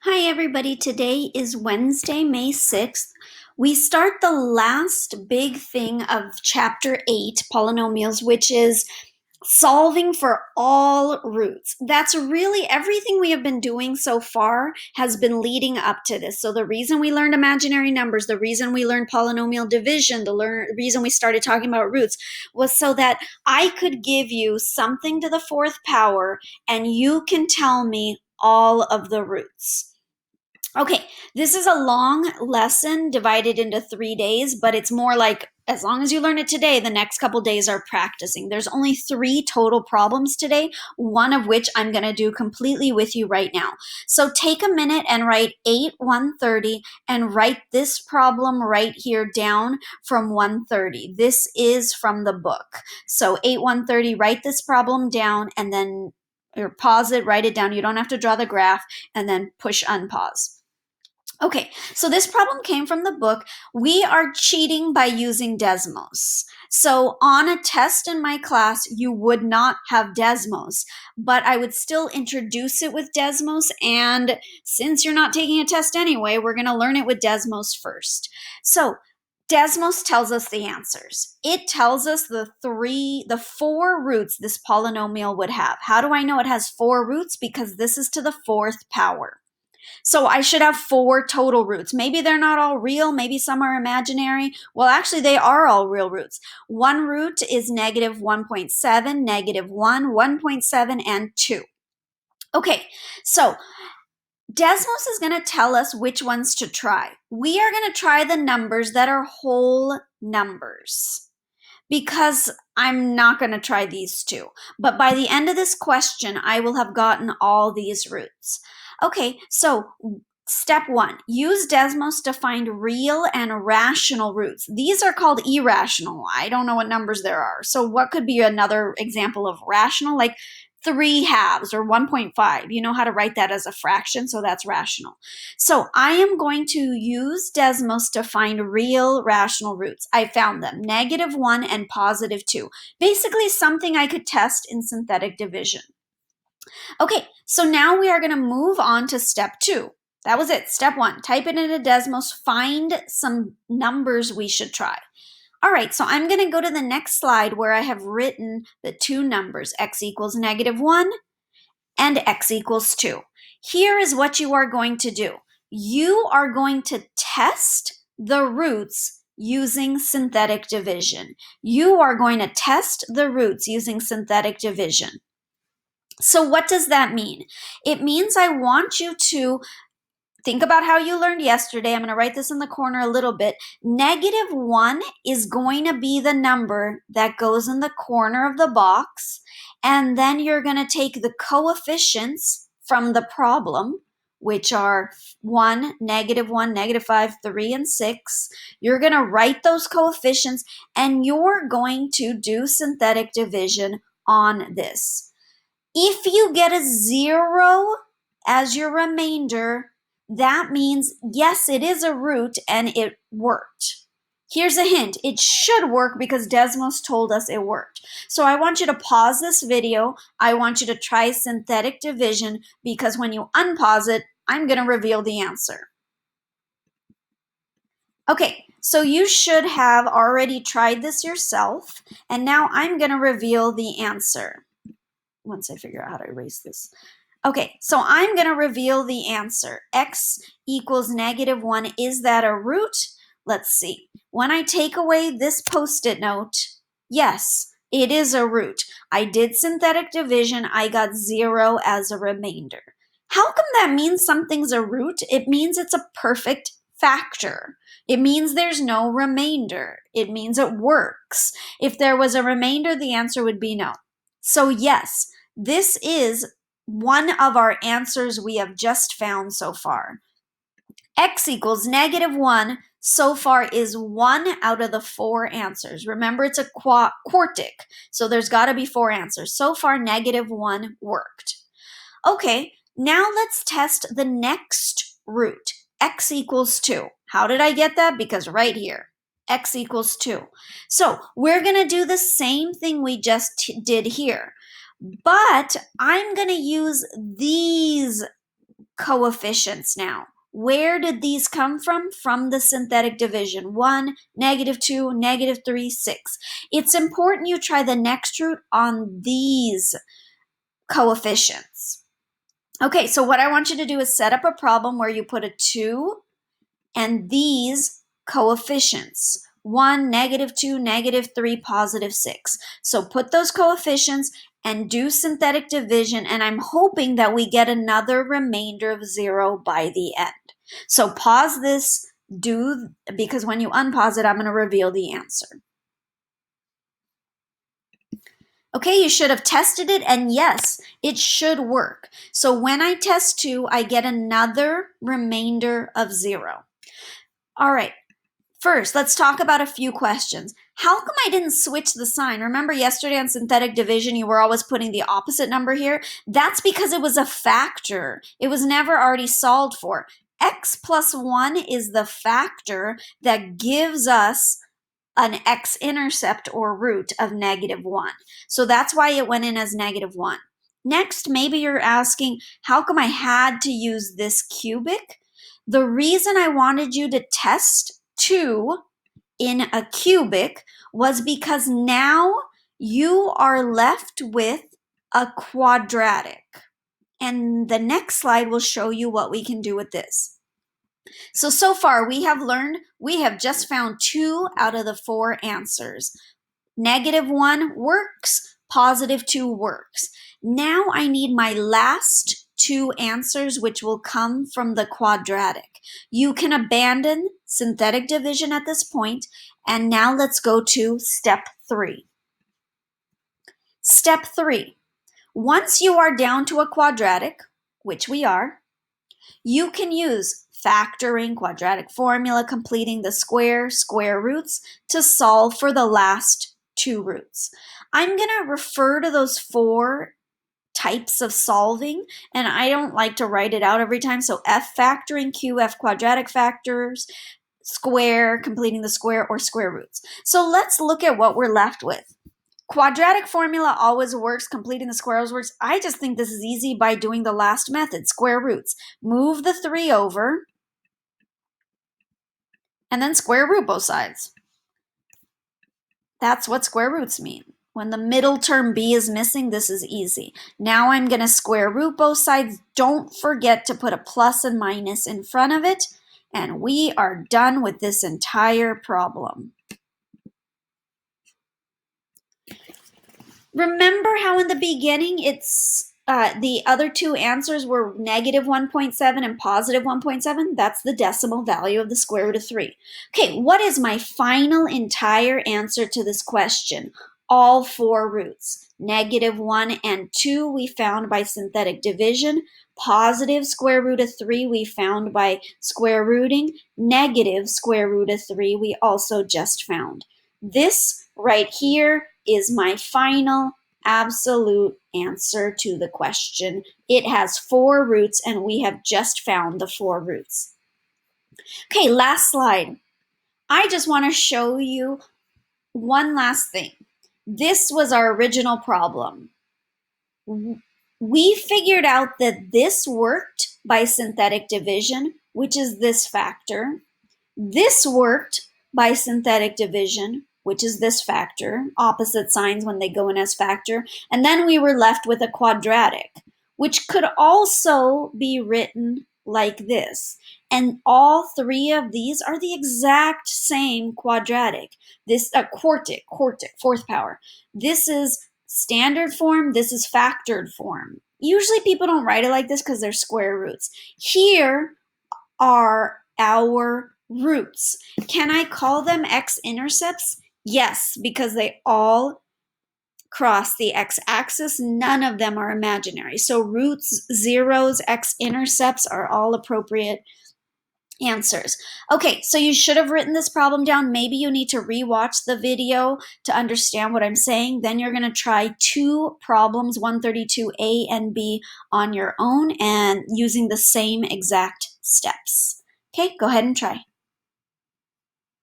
Hi, everybody. Today is Wednesday, May 6th. We start the last big thing of Chapter 8, Polynomials, which is solving for all roots. That's really everything we have been doing so far has been leading up to this. So the reason we learned imaginary numbers, the reason we learned polynomial division, the reason we started talking about roots was so that I could give you something to the fourth power and you can tell me all of the roots. Okay, this is a long lesson divided into 3 days, but it's more like as long as you learn it today, the next couple days are practicing. There's only 3 total problems today, one of which I'm going to do completely with you right now. So take a minute and write 8, 130, and write this problem right here down from 130. This is from the book. So 8, 130, write this problem down and then or pause it, write it down. You don't have to draw the graph, and then push unpause. Okay, so this problem came from the book. We are cheating by using Desmos. So on a test in my class, you would not have Desmos, but I would still introduce it with Desmos. And since you're not taking a test anyway, we're going to learn it with Desmos first. So Desmos tells us the answers. It tells us the 4 roots this polynomial would have. How do I know it has 4 roots? Because this is to the 4th power. So I should have 4 total roots. Maybe they're not all real. Maybe some are imaginary. Well, actually, they are all real roots. One root is negative 1.7, negative 1, 1.7, and 2. Okay, so Desmos is going to tell us which ones to try. We are going to try the numbers that are whole numbers because I'm not going to try these two. But by the end of this question, I will have gotten all these roots. Okay, so step 1, use Desmos to find real and rational roots. These are called irrational. I don't know what numbers there are. So what could be another example of rational? Like 3 halves or 1.5. You know how to write that as a fraction, so that's rational. So I am going to use Desmos to find real rational roots. I found them, negative 1 and positive 2. Basically something I could test in synthetic division. Okay, so now we are going to move on to step 2. That was it, step 1. Type it into Desmos, find some numbers we should try. All right, so I'm going to go to the next slide where I have written the 2 numbers, x equals negative 1 and x equals 2. Here is what you are going to do. You are going to test the roots using synthetic division. You are going to test the roots using synthetic division. So what does that mean? It means I want you to think about how you learned yesterday. I'm going to write this in the corner a little bit. Negative 1 is going to be the number that goes in the corner of the box. And then you're going to take the coefficients from the problem, which are 1, negative 1, negative 5, 3, and 6. You're going to write those coefficients, and you're going to do synthetic division on this. If you get a 0 as your remainder, that means, yes, it is a root and it worked. Here's a hint. It should work because Desmos told us it worked. So I want you to pause this video. I want you to try synthetic division because when you unpause it, I'm going to reveal the answer. Okay, so you should have already tried this yourself, and now I'm going to reveal the answer once I figure out how to erase this. Okay, so I'm going to reveal the answer. X equals negative 1. Is that a root? Let's see. When I take away this Post-it note, yes, it is a root. I did synthetic division. I got 0 as a remainder. How come that means something's a root? It means it's a perfect factor. It means there's no remainder. It means it works. If there was a remainder, the answer would be no. So yes, this is one of our answers we have just found so far. X equals negative 1 so far is 1 out of the 4 answers. Remember, it's a quartic, so there's got to be 4 answers. So far, negative 1 worked. Okay, now let's test the next root. X equals 2. How did I get that? Because right here, x equals 2. So we're going to do the same thing we just did here. But I'm going to use these coefficients now. Where did these come from? From the synthetic division. 1, -2, -3, 6. It's important you try the next root on these coefficients. Okay, so what I want you to do is set up a problem where you put a 2 and these coefficients. 1, -2, -3, +6. So put those coefficients and do synthetic division, and I'm hoping that we get another remainder of 0 by the end. So pause this, because when you unpause it, I'm going to reveal the answer. Okay, you should have tested it, and yes, it should work. So when I test 2, I get another remainder of 0. All right, first, let's talk about a few questions. How come I didn't switch the sign? Remember yesterday on synthetic division, you were always putting the opposite number here? That's because it was a factor. It was never already solved for. X plus 1 is the factor that gives us an x-intercept or root of -1. So that's why it went in as -1. Next, maybe you're asking, how come I had to use this cubic? The reason I wanted you to test 2 in a cubic was because now you are left with a quadratic. And the next slide will show you what we can do with this. So far we have just found 2 out of the 4 answers. -1 works, +2 works. Now I need my last 2 answers, which will come from the quadratic. You can abandon synthetic division at this point, and now let's go to step 3. Step 3. Once you are down to a quadratic, which we are, you can use factoring, quadratic formula, completing the square roots to solve for the last 2 roots. I'm going to refer to those 4 types of solving, and I don't like to write it out every time. So F factoring, QF quadratic factors, square, completing the square, or square roots. So let's look at what we're left with. Quadratic formula always works, completing the squares works. I just think this is easy by doing the last method, square roots. Move the 3 over, and then square root both sides. That's what square roots mean. When the middle term b is missing, this is easy. Now I'm going to square root both sides. Don't forget to put a plus and minus in front of it, and we are done with this entire problem. Remember how in the beginning it's the other 2 answers were -1.7 and +1.7? That's the decimal value of the square root of 3. Okay, what is my final entire answer to this question? All 4 roots. -1 and 2 we found by synthetic division. Positive square root of 3 we found by square rooting. Negative square root of 3 we also just found. This right here is my final absolute answer to the question. It has 4 roots, and we have just found the 4 roots. Okay, last slide. I just want to show you one last thing. This was our original problem. We figured out that this worked by synthetic division, which is this factor. This worked by synthetic division, which is this factor, opposite signs when they go in as factor. And then we were left with a quadratic, which could also be written like this. And all 3 of these are the exact same quadratic. This quartic, 4th power. This is standard form, this is factored form. Usually people don't write it like this because they're square roots. Here are our roots. Can I call them x-intercepts? Yes, because they all cross the x-axis. None of them are imaginary. So roots, zeros, x-intercepts are all appropriate answers. Okay, so you should have written this problem down. Maybe you need to rewatch the video to understand what I'm saying. Then you're going to try 2 problems, 132A and B, on your own and using the same exact steps. Okay, go ahead and try.